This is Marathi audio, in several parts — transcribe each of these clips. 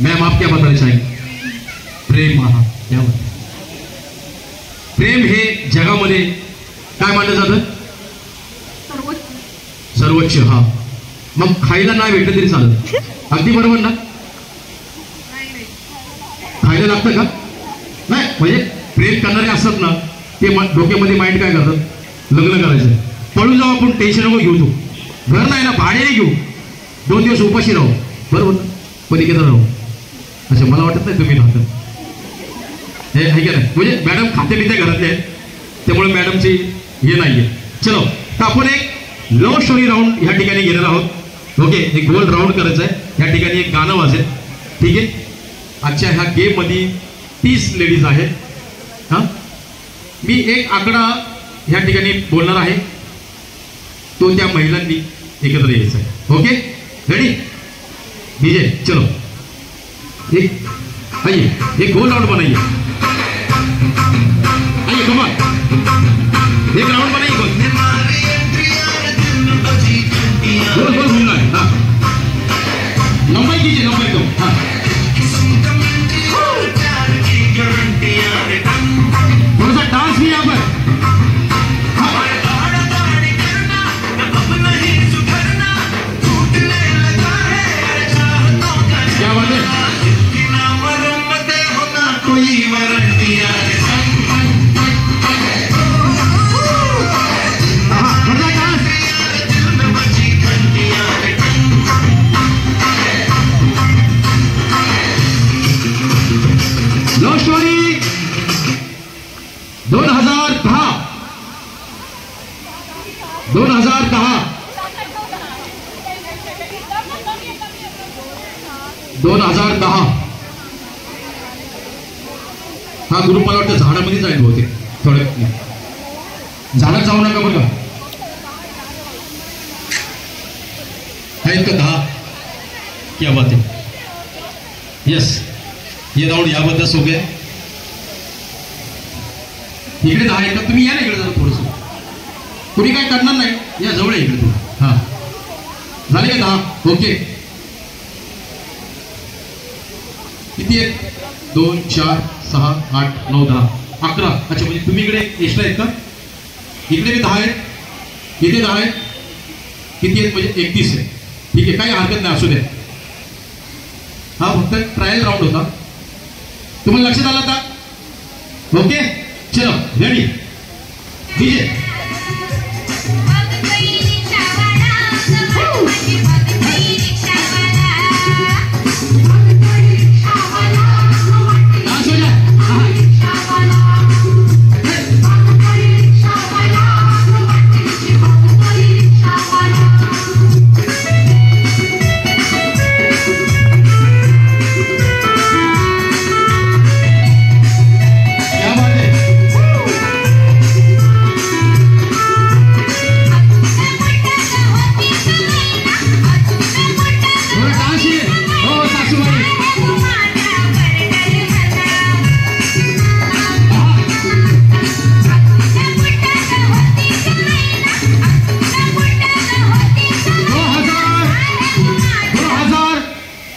मैम आप क्या बताना चाहेंगे? प्रेम, हा क्या होतं? प्रेम हे जगामध्ये काय मानलं जातं? सर्वोच्च. हा, मग खायला नाही भेटलं तरी चालत, अगदी बरोबर ना? खायला लागतं का? नाही, म्हणजे प्रेम करणारे असतात ना ते डोक्यामध्ये माइंड काय करतात? लग्न करायचं, पळून जाऊ आपण, टेन्शन नको घेऊ, तू घर नाही ना भाडे घेऊ, 2 दिवस उपाशी राहू, बरोबर ना? पलीकडे राहू. अच्छा, मला वाटत नाही तुम्ही राहता हे आहे का नाही? म्हणजे मॅडम खाते पिते घरातले आहेत, त्यामुळे मॅडमची हे नाहीये. चलो, तर आपण एक लव्ह स्टोरी राऊंड ह्या ठिकाणी घेणार आहोत. ओके, एक गोल राऊंड करायचं आहे. ह्या ठिकाणी एक गाणं वाजेल, ठीक आहे? आजच्या ह्या गेम मध्ये 30 लेडीज आहेत. हा, मी एक आकडा ह्या ठिकाणी बोलणार आहे, तो त्या महिलांनी एकत्र यायचा आहे. Okay, ready? डीजे चलो, एक आइए, एक गोल राउंड बनाइए. आइए कमान, एक राउंड बनाइए. गोल गोल घूमना है. हाँ, लंबाई कीजिए, लंबाई दो. हाँ, थोड़ा सा डांस भी यहाँ पर. क्या बात है? लव स्टोरी 2010 हा ग्रुप मला वाटतं झाडामध्ये जाईल बहुतेक. थोडं झाडात जाऊ नका बरं का. आहेत का 10? क्या बात है. यस, ये राऊंड याबद्दल सो गया. इकडे 10 आहेत का? तुम्ही या ना इकडे जरा थोडंसं. कुणी काय करणार नाही, या जवळ इकडे तुम्ही. हा, झाले का 10? ओके, किती आहेत? 2 4 6 8 9 10 11. अच्छा, म्हणजे तुम्ही इकडे एक्स्ट्रा आहेत का? इकडे 10 आहेत, इथे 10 आहेत. किती आहेत? म्हणजे 31 आहे. ठीक आहे, काही हरकत नाही, असू द्या. हा फक्त ट्रायल राऊंड होता, तुम्हाला लक्षात आलं का? ओके, चलो रेडी डीजे.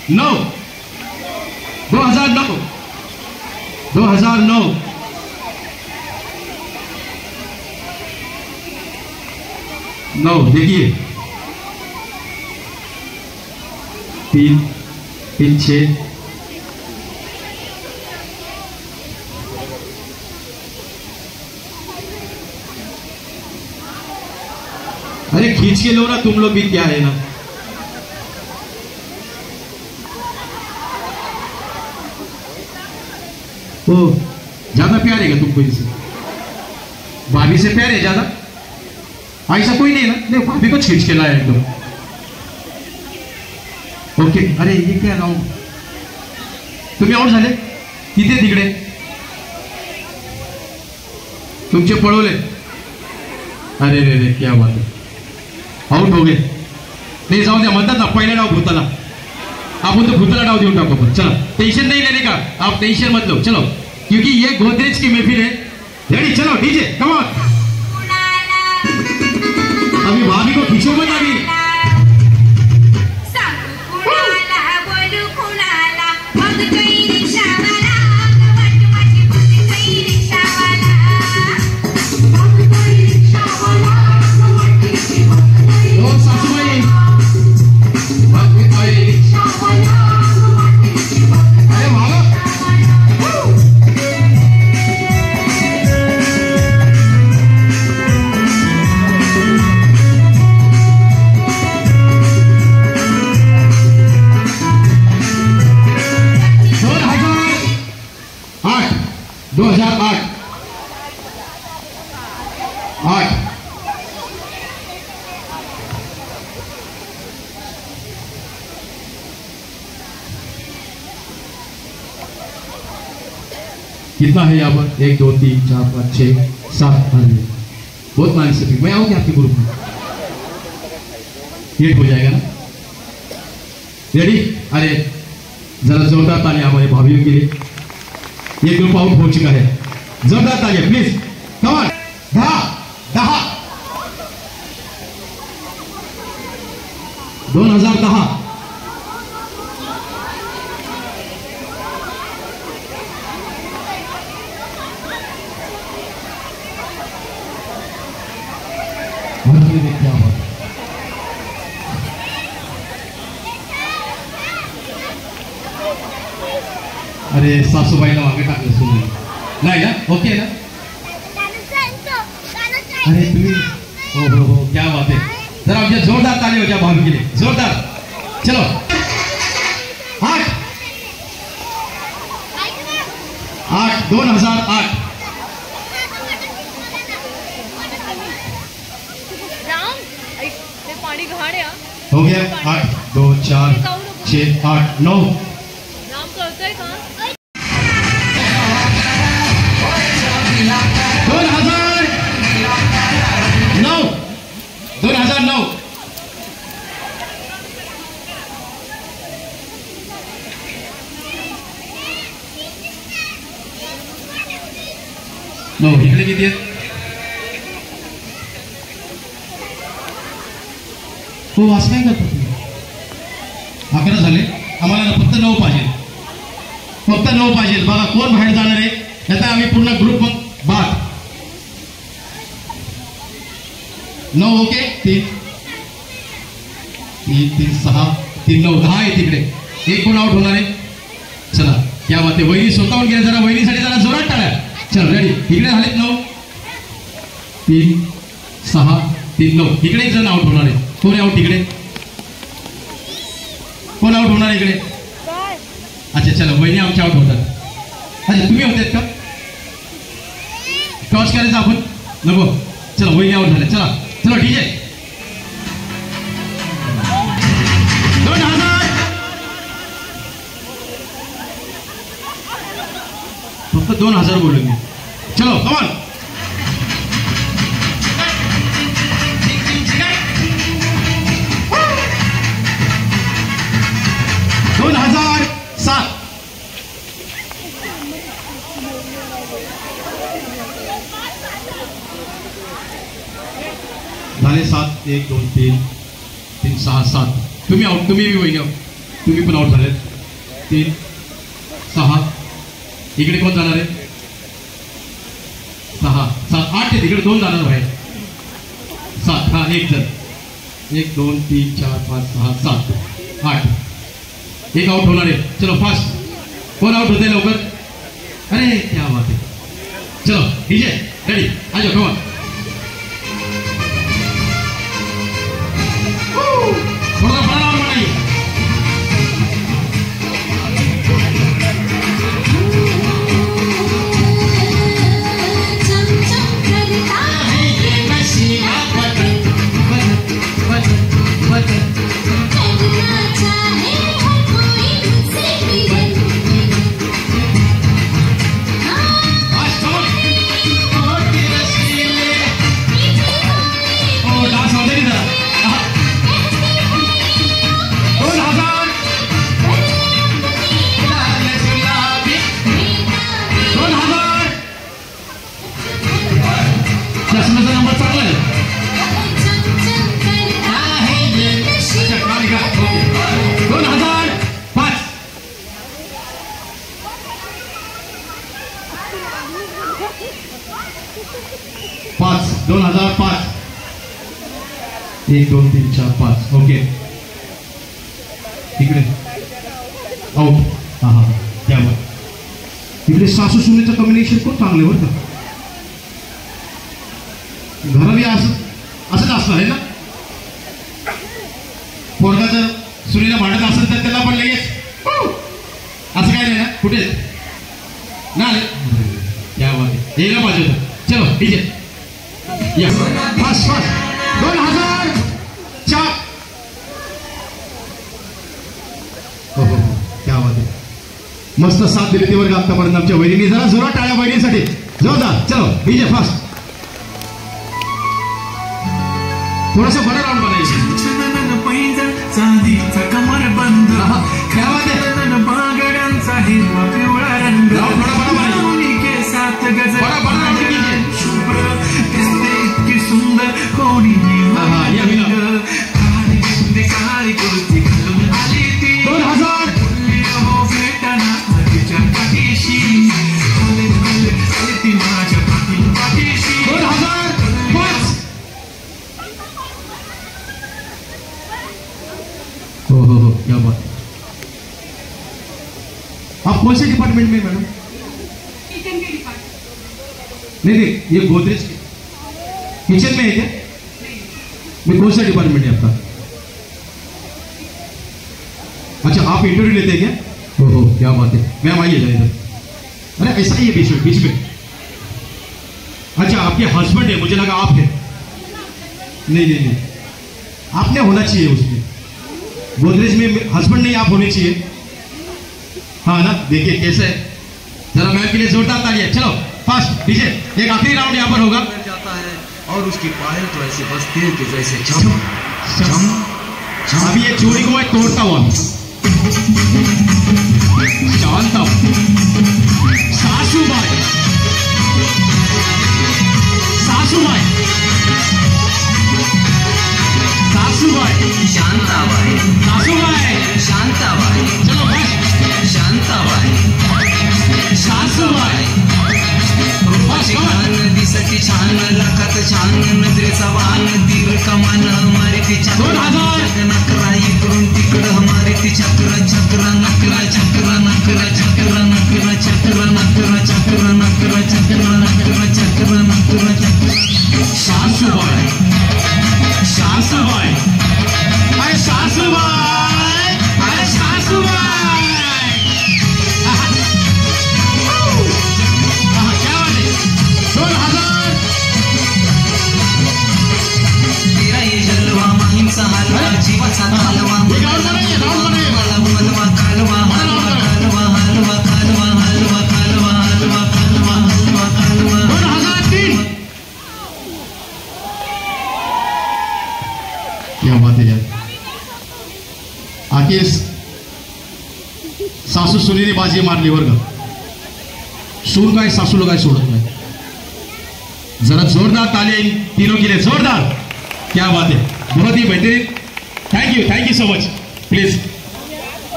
नौ 2009 9 देखिए 3 3 6 अरे खींच के लो ना तुम लोग भी, क्या है ना. ओ, ज्यादा प्यार है क्या तुमको इनसे? भाभी से प्यार है ज्यादा? ऐसा कोई नहीं ना. नहीं, भाभी को खींच के लाया एकदम. ओके, अरे ये क्या राऊंड. तुम्ही आउट झाले. किती तिकडे तुमचे पळवले. अरे रे रे, क्या बात है. आउट हो गए. नहीं, जाऊ द्या, म्हणतात ना पहिला डाव भूताला. आपण तो भूताला डाव देऊन टाकू आपण. चलो, टेंशन नहीं लेने का, आप टेंशन मत लो. चलो, क्योंकि ये गोदरेज की महफिल है. रेडी, चलो डीजे कम ऑन. अभी भाभी को खींचो मत. अभी कितना है यहाँ पर? 1 2 3 4 5 6 7। अरे बहुत नाइस है, मैं आऊँ क्या आपके ग्रुप में? ये हो जाएगा ना? रेडी? अरे जरा जोरदार तालियां हमारे भाभीियों के लिए। ये ग्रुप आउट हो चुका है, जोरदार तालियां प्लीज। Come on. 2010 क्या बात। अरे सासूबाईला मागे टाकलं सोडून नाही ना? ओके ना? अरे तुम्ही हो क्या बात है। जरा आमच्या जोरदार ताली हो जाए भाभी के लिए, जोरदार। चलो 8 2008। पानी घाण या हो गया। 8 2 4 6 8 9। राम करतोय का? 2009। नो इकडे किती आहेत? हो असं काय करतो तुम्ही? 11 झाले, आम्हाला ना फक्त 9 पाहिजे, फक्त 9 पाहिजे। बघा कोण बाहेर जाणार आहे याचा आम्ही पूर्ण ग्रुप मग बाद। 9 ओके। 3 3 6 3 9 10 आहे तिकडे। एक कोण आउट होणार आहे? चला क्या बात आहे, वहिनी स्वतःहून गेले, जरा वहिनीसाठी जरा जोरात टाळ्या। चल रेडी, इकडे झालेत 9 3 6 3 9। इकडे एक जण आउट होणार आहे, कोण आउट इकडे? कोण आउट होणार इकडे? अच्छा चला वहिनी आमच्या आउट होतात। अच्छा तुम्ही होतेत का? टॉस करायचं आपण? नको, चला वहिनी आउट झाले। चला चलो ठीक आहे। 2000 फक्त 2000 बोललो मी। चलो कमॉन। 2007 झाले 7 1 2 3 3 6 7। तुम्ही आउट, तुम्ही बी वहिनी आउट, तुम्ही पण आउट झालेत। 3 6 इकडे कोण जाणार आहे? 6 7 8 तिकडे 2 जाणार बाहेर। 7 हा एक जण, 1 2 3 4 5 6 7 8। एक आउट होणार आहे। चलो फास्ट, कोण आउट होते लवकर? अरे क्या बात है। चलो डीजे रेडी, आ जाओ कम ऑन। थोड़ा बड़ा और बनाइए। नंबर चांगला आहे। 2005 1 2 3 4 5 ओके। इकडे आउट। हा हा त्यावर इकडे सासू सुनेचं कॉम्बिनेशन खूप चांगलं बरं का। घराबी असंच असणार आहे ना? पोरगा जर सुनेला भांडत असेल तर त्याला पण लगेच असं काय नाही ना कुठे ना क्या बात है, यायला पाहिजे होतं। चलो डीजे फास्ट फास्ट। 2004 हो क्या बात है। मस्त साथ दिली ती वर्ग आतापर्यंत आमच्या वहिनी. जरा जोरात टाळ्या वहिनीसाठी. जोरदार. चलो डीजे फास्ट. थोडासा बडा राऊंड बनायचं. चांदीचा कमर बंद क्या बात है. बागड्यांचा हिरवा पिवळा रंग राऊंड बडा बडा बनायचं. के साथ गजर बडा बडा राऊंड कीजिए. शुभ्र दिसते इतकी सुंदर कोणी या बिना. काळी कुर्ती घालून आली ती 2000. हो भेटना तिच्या पाठीशी आली ती माझ्या पाठीशी 2005. हो हो हो क्या बात. आप कौन से डिपार्टमेंट में मैडम? किचन के डिपार्टमेंट. नहीं नहीं ये गोदरेज किचन में है क्या? मैं कौन सा डिपार्टमेंट है आपका? अच्छा आप इंटरव्यू लेते हैं क्या? हो क्या बात है. मैम आइए जरा इधर. अरे ऐसा ही है बीच में बीच में. अच्छा आपके हस्बैंड है, मुझे लगा आप है. नहीं नहीं नहीं आपने होना चाहिए उसमें. गोदरेज में हस्बैंड नहीं आप होने चाहिए. हाँ ना. देखिए कैसे है. जरा मैम के लिए जोरदार तालियां. चलो फास्ट डीजे. एक आखिरी राउंड यहाँ पर होगा. जाता है और उसकी पायल तो ऐसे बजती है कि जैसे छम छम छम. अभी ये चोरी को मैं तोड़ता हुआ जानता हूं. सासूबाई सासूबाई सासूबाई शांताबाई सासूबाई. शांताबाई चलो बस. शांताबाई सासूबाई बस छान दिसती छान लाखात छान नजरेचा वान तीर कमान हमारी ती 2000. नकरा इकडून तिकडं हमारी ती चक्र चक्र नकरा चक्र नकरा चक्र नकरा चक्र नकरा चक्र नकरा चक्र नकरा चक्र नकरा चक्र. सासूबाई सासूबाई. अरे सासूबाई. अरे सासूबाई. क्या बात है. 2000. तेरा ये जलवा माहीमचा हलवा जीवाचा हलवा राउंड बनाइए राउंड बनाइए. हलवा कालवा हलवा कालवा हलवा कालवा हलवा कालवा हलवा कालवा हलवा कालवा. 2003. क्या बात है यार. आखिर सासू सुनीने बाजी मारली वर्ग. सूर काय सासूला काय सोडत नाही. जरा जोरदार ताली तीनों के लिए. जोरदार. क्या बात है. बहुत ही बेहतरीन. Thank you so much. Please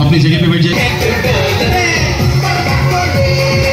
अपनी जगह पे बैठ जाइए.